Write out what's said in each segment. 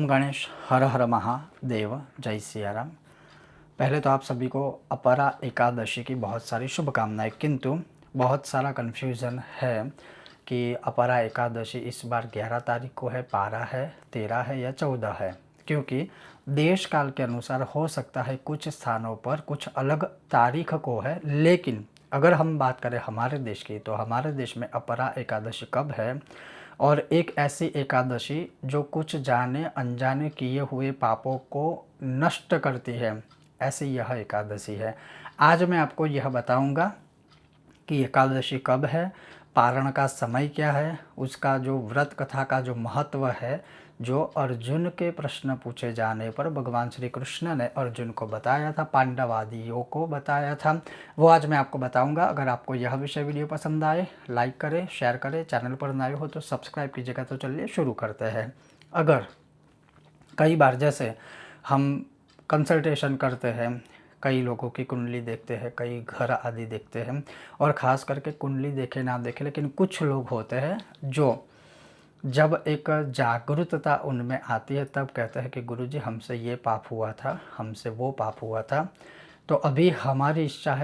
ओम गणेश हर हर महादेव जय सिया राम। पहले तो आप सभी को अपरा एकादशी की बहुत सारी शुभकामनाएं, किंतु बहुत सारा कन्फ्यूज़न है कि अपरा एकादशी इस बार 11 तारीख को है, 12 है, 13 है या 14 है। क्योंकि देश काल के अनुसार हो सकता है कुछ स्थानों पर कुछ अलग तारीख को है, लेकिन अगर हम बात करें हमारे देश की तो हमारे देश में अपरा एकादशी कब है, और एक ऐसी एकादशी जो कुछ जाने अनजाने किए हुए पापों को नष्ट करती है, ऐसी यह एकादशी है। आज मैं आपको यह बताऊंगा कि एकादशी कब है, पारण का समय क्या है, उसका जो व्रत कथा का जो महत्व है, जो अर्जुन के प्रश्न पूछे जाने पर भगवान श्री कृष्ण ने अर्जुन को बताया था, पांडव आदियों को बताया था, वो आज मैं आपको बताऊंगा। अगर आपको यह विषय वीडियो पसंद आए, लाइक करें, शेयर करें, चैनल पर नए हो तो सब्सक्राइब कीजिएगा। तो चलिए शुरू करते हैं। अगर कई बार जैसे हम कंसल्टेशन करते हैं, कई लोगों की कुंडली देखते हैं, कई घर आदि देखते हैं, और ख़ास करके कुंडली देखे ना देखे, लेकिन कुछ लोग होते हैं जो जब एक जागरूकता उनमें आती है तब कहते हैं कि गुरुजी हमसे ये पाप हुआ था, हमसे वो पाप हुआ था, तो अभी हमारी इच्छा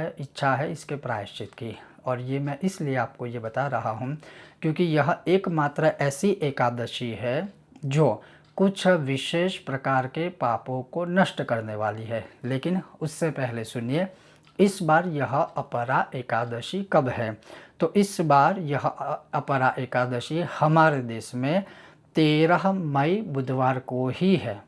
है इसके प्रायश्चित की। और ये मैं इसलिए आपको ये बता रहा हूँ क्योंकि यह एकमात्र ऐसी एकादशी है जो कुछ विशेष प्रकार के पापों को नष्ट करने वाली है। लेकिन उससे पहले सुनिए, इस बार यह अपरा एकादशी कब है। तो इस बार यह अपरा एकादशी हमारे देश में 13 मई बुधवार को ही है।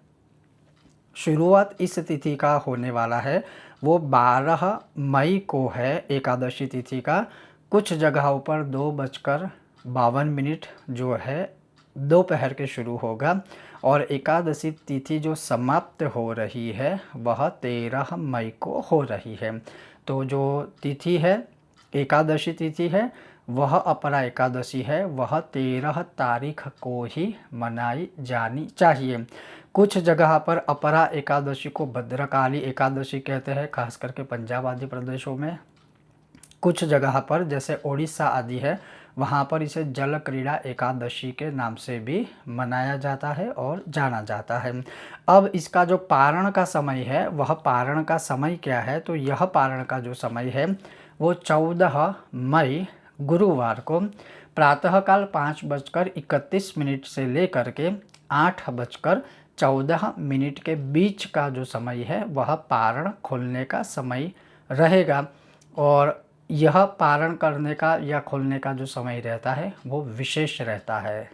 शुरुआत इस तिथि का होने वाला है वो 12 मई को है एकादशी तिथि का। कुछ जगहों पर 2:52 जो है दोपहर के शुरू होगा, और एकादशी तिथि जो समाप्त हो रही है वह 13 मई को हो रही है। तो जो तिथि है, एकादशी तिथि है, वह अपरा एकादशी है, वह 13 तारीख को ही मनाई जानी चाहिए। कुछ जगह पर अपरा एकादशी को भद्रकाली एकादशी कहते हैं, खास करके पंजाब आदि प्रदेशों में। कुछ जगह पर जैसे ओडिशा आदि है, वहाँ पर इसे जल क्रीड़ा एकादशी के नाम से भी मनाया जाता है और जाना जाता है। अब इसका जो पारण का समय है, वह पारण का समय क्या है, तो यह पारण का जो समय है वो 14 मई गुरुवार को प्रातःकाल 5:31 से लेकर के 8:14 के बीच का जो समय है वह पारण खोलने का समय रहेगा। और यह पारण करने का या खोलने का जो समय रहता है वो विशेष रहता है।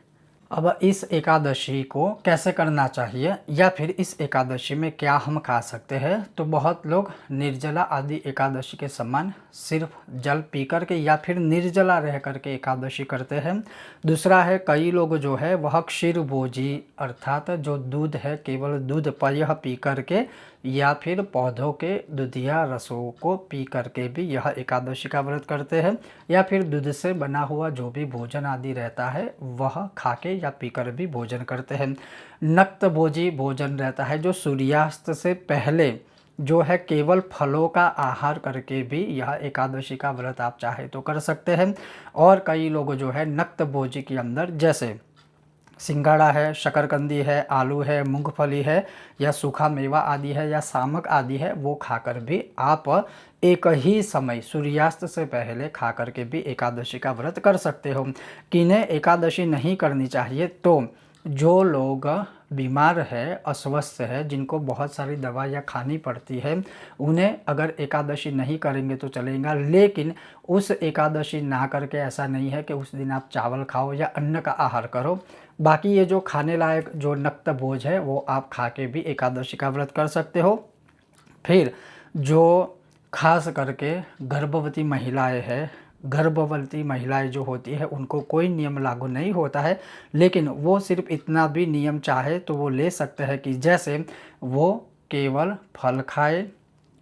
अब इस एकादशी को कैसे करना चाहिए या फिर इस एकादशी में क्या हम खा सकते हैं, तो बहुत लोग निर्जला आदि एकादशी के समान सिर्फ जल पी कर के या फिर निर्जला रह कर के एकादशी करते हैं। दूसरा है, कई लोग जो है वह क्षीर भोजी अर्थात जो दूध है केवल दूध पेय पी कर के या फिर पौधों के दूधिया रसों को पी करके भी यह एकादशी का व्रत करते हैं, या फिर दूध से बना हुआ जो भी भोजन आदि रहता है वह खाके या पीकर भी भोजन करते हैं। नक्त भोजी भोजन रहता है जो सूर्यास्त से पहले जो है केवल फलों का आहार करके भी यह एकादशी का व्रत आप चाहे तो कर सकते हैं। और कई लोग जो है नक्त भोजी के अंदर जैसे सिंगाड़ा है, शकरकंदी है, आलू है, मूंगफली है, या सूखा मेवा आदि है, या सामक आदि है, वो खाकर भी आप एक ही समय सूर्यास्त से पहले खा करके भी एकादशी का व्रत कर सकते हो। किन्हें एकादशी नहीं करनी चाहिए, तो जो लोग बीमार है, अस्वस्थ है, जिनको बहुत सारी दवाइयाँ खानी पड़ती है, उन्हें अगर एकादशी नहीं करेंगे तो चलेगा। लेकिन उस एकादशी ना करके ऐसा नहीं है कि उस दिन आप चावल खाओ या अन्न का आहार करो। बाकी ये जो खाने लायक जो नक्त भोज है वो आप खा के भी एकादशी का व्रत कर सकते हो। फिर जो खास करके गर्भवती महिलाएं हैं, गर्भवती महिलाएं जो होती है उनको कोई नियम लागू नहीं होता है, लेकिन वो सिर्फ इतना भी नियम चाहे तो वो ले सकते हैं कि जैसे वो केवल फल खाए,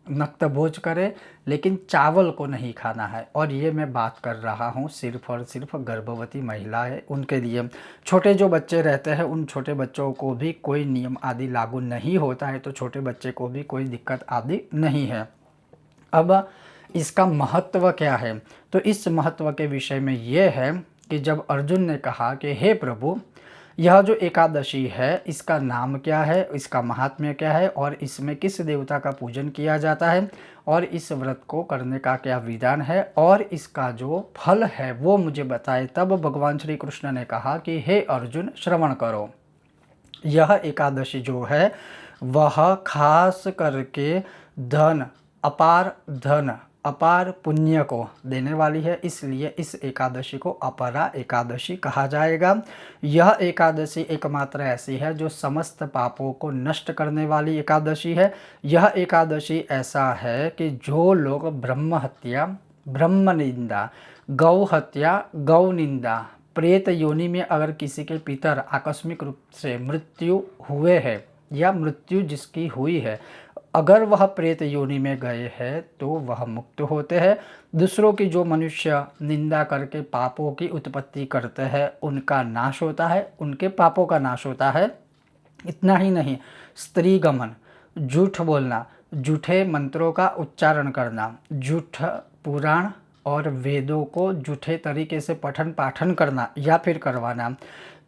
नक्त भोज करे, लेकिन चावल को नहीं खाना है। और ये मैं बात कर रहा हूँ सिर्फ और सिर्फ गर्भवती महिलाएं उनके लिए। छोटे जो बच्चे रहते हैं उन छोटे बच्चों को भी कोई नियम आदि लागू नहीं होता है, तो छोटे बच्चे को भी कोई दिक्कत आदि नहीं है। अब इसका महत्व क्या है, तो इस महत्व के विषय में ये है कि जब अर्जुन ने कहा कि हे प्रभु, यह जो एकादशी है इसका नाम क्या है, इसका महात्म्य क्या है और इसमें किस देवता का पूजन किया जाता है और इस व्रत को करने का क्या विधान है और इसका जो फल है वो मुझे बताए। तब भगवान श्री कृष्ण ने कहा कि हे अर्जुन श्रवण करो। यह एकादशी जो है वह खास करके धन अपार पुण्य को देने वाली है, इसलिए इस एकादशी को अपरा एकादशी कहा जाएगा। यह एकादशी एकमात्र ऐसी है जो समस्त पापों को नष्ट करने वाली एकादशी है। यह एकादशी ऐसा है कि जो लोग ब्रह्म हत्या, ब्रह्म निंदा, गौ हत्या, गौ निंदा, प्रेत योनि में अगर किसी के पितर आकस्मिक रूप से मृत्यु हुए हैं या मृत्यु जिसकी हुई है, अगर वह प्रेत योनि में गए हैं तो वह मुक्त होते हैं। दूसरों की जो मनुष्य निंदा करके पापों की उत्पत्ति करते हैं उनका नाश होता है, उनके पापों का नाश होता है। इतना ही नहीं, स्त्री गमन, झूठ बोलना, झूठे मंत्रों का उच्चारण करना, झूठ पुराण और वेदों को झूठे तरीके से पठन पाठन करना या फिर करवाना,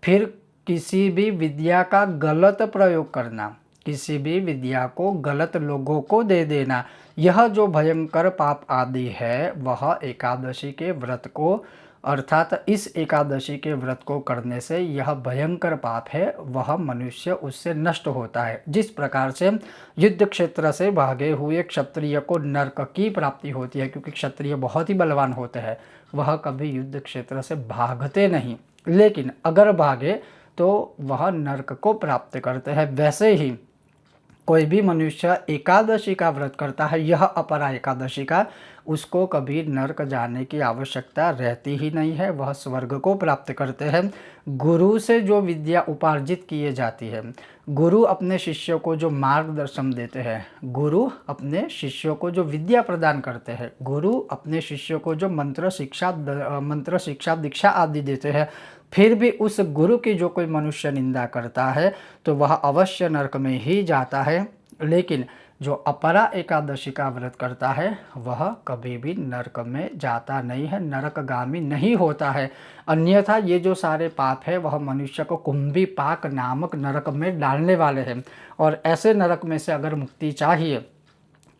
फिर किसी भी विद्या का गलत प्रयोग करना, किसी भी विद्या को गलत लोगों को दे देना, यह जो भयंकर पाप आदि है वह एकादशी के व्रत को अर्थात इस एकादशी के व्रत को करने से यह भयंकर पाप है वह मनुष्य उससे नष्ट होता है। जिस प्रकार से युद्ध क्षेत्र से भागे हुए क्षत्रिय को नरक की प्राप्ति होती है, क्योंकि क्षत्रिय बहुत ही बलवान होते हैं, वह कभी युद्ध क्षेत्र से भागते नहीं, लेकिन अगर भागे तो वह नरक को प्राप्त करते हैं। वैसे ही कोई भी मनुष्य एकादशी का व्रत करता है, यह अपरा एकादशी का, उसको कभी नरक जाने की आवश्यकता रहती ही नहीं है, वह स्वर्ग को प्राप्त करते हैं। गुरु से जो विद्या उपार्जित किए जाती है, गुरु अपने शिष्यों को जो मार्गदर्शन देते हैं, गुरु अपने शिष्यों को जो विद्या प्रदान करते हैं, गुरु अपने शिष्यों को जो मंत्र शिक्षा दीक्षा आदि देते हैं, फिर भी उस गुरु की जो कोई मनुष्य निंदा करता है तो वह अवश्य नरक में ही जाता है। लेकिन जो अपरा एकादशी का व्रत करता है वह कभी भी नरक में जाता नहीं है, नरकगामी नहीं होता है। अन्यथा ये जो सारे पाप है वह मनुष्य को कुंभी पाक नामक नरक में डालने वाले हैं, और ऐसे नरक में से अगर मुक्ति चाहिए,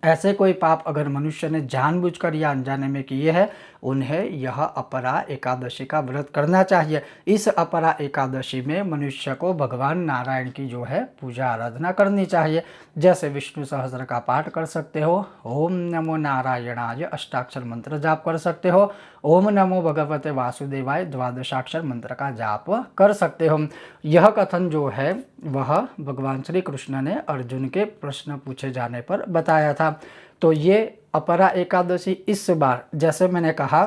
ऐसे कोई पाप अगर मनुष्य ने जानबूझकर या अनजाने में किए हैं, उन्हें यह अपरा एकादशी का व्रत करना चाहिए। इस अपरा एकादशी में मनुष्य को भगवान नारायण की जो है पूजा आराधना करनी चाहिए। जैसे विष्णु सहस्त्र का पाठ कर सकते हो, ओम नमो नारायणाय अष्टाक्षर मंत्र जाप कर सकते हो, ओम नमो भगवते वासुदेवाय द्वादशाक्षर मंत्र का जाप कर सकते हो। यह कथन जो है वह भगवान श्री कृष्ण ने अर्जुन के प्रश्न पूछे जाने पर बताया था। तो ये अपरा एकादशी इस बार जैसे मैंने कहा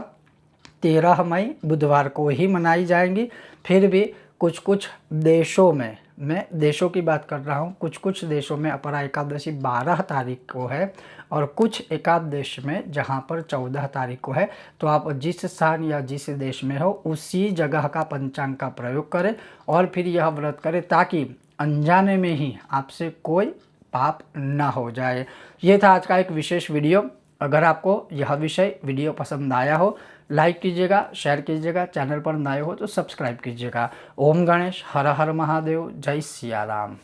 13 मई बुधवार को ही मनाई जाएंगी। फिर भी कुछ कुछ देशों में, मैं देशों की बात कर रहा हूँ, कुछ कुछ देशों में अपरा एकादशी 12 तारीख को है और कुछ एकाध देश में जहाँ पर 14 तारीख को है। तो आप जिस स्थान या जिस देश में हो उसी जगह का पंचांग का प्रयोग करें और फिर यह व्रत करें, ताकि अनजाने में ही आपसे कोई पाप ना हो जाए। ये था आज का एक विशेष वीडियो। अगर आपको यह वीडियो पसंद आया हो, लाइक कीजिएगा, शेयर कीजिएगा, चैनल पर नए हो तो सब्सक्राइब कीजिएगा। ओम गणेश, हर हर महादेव, जय सिया राम।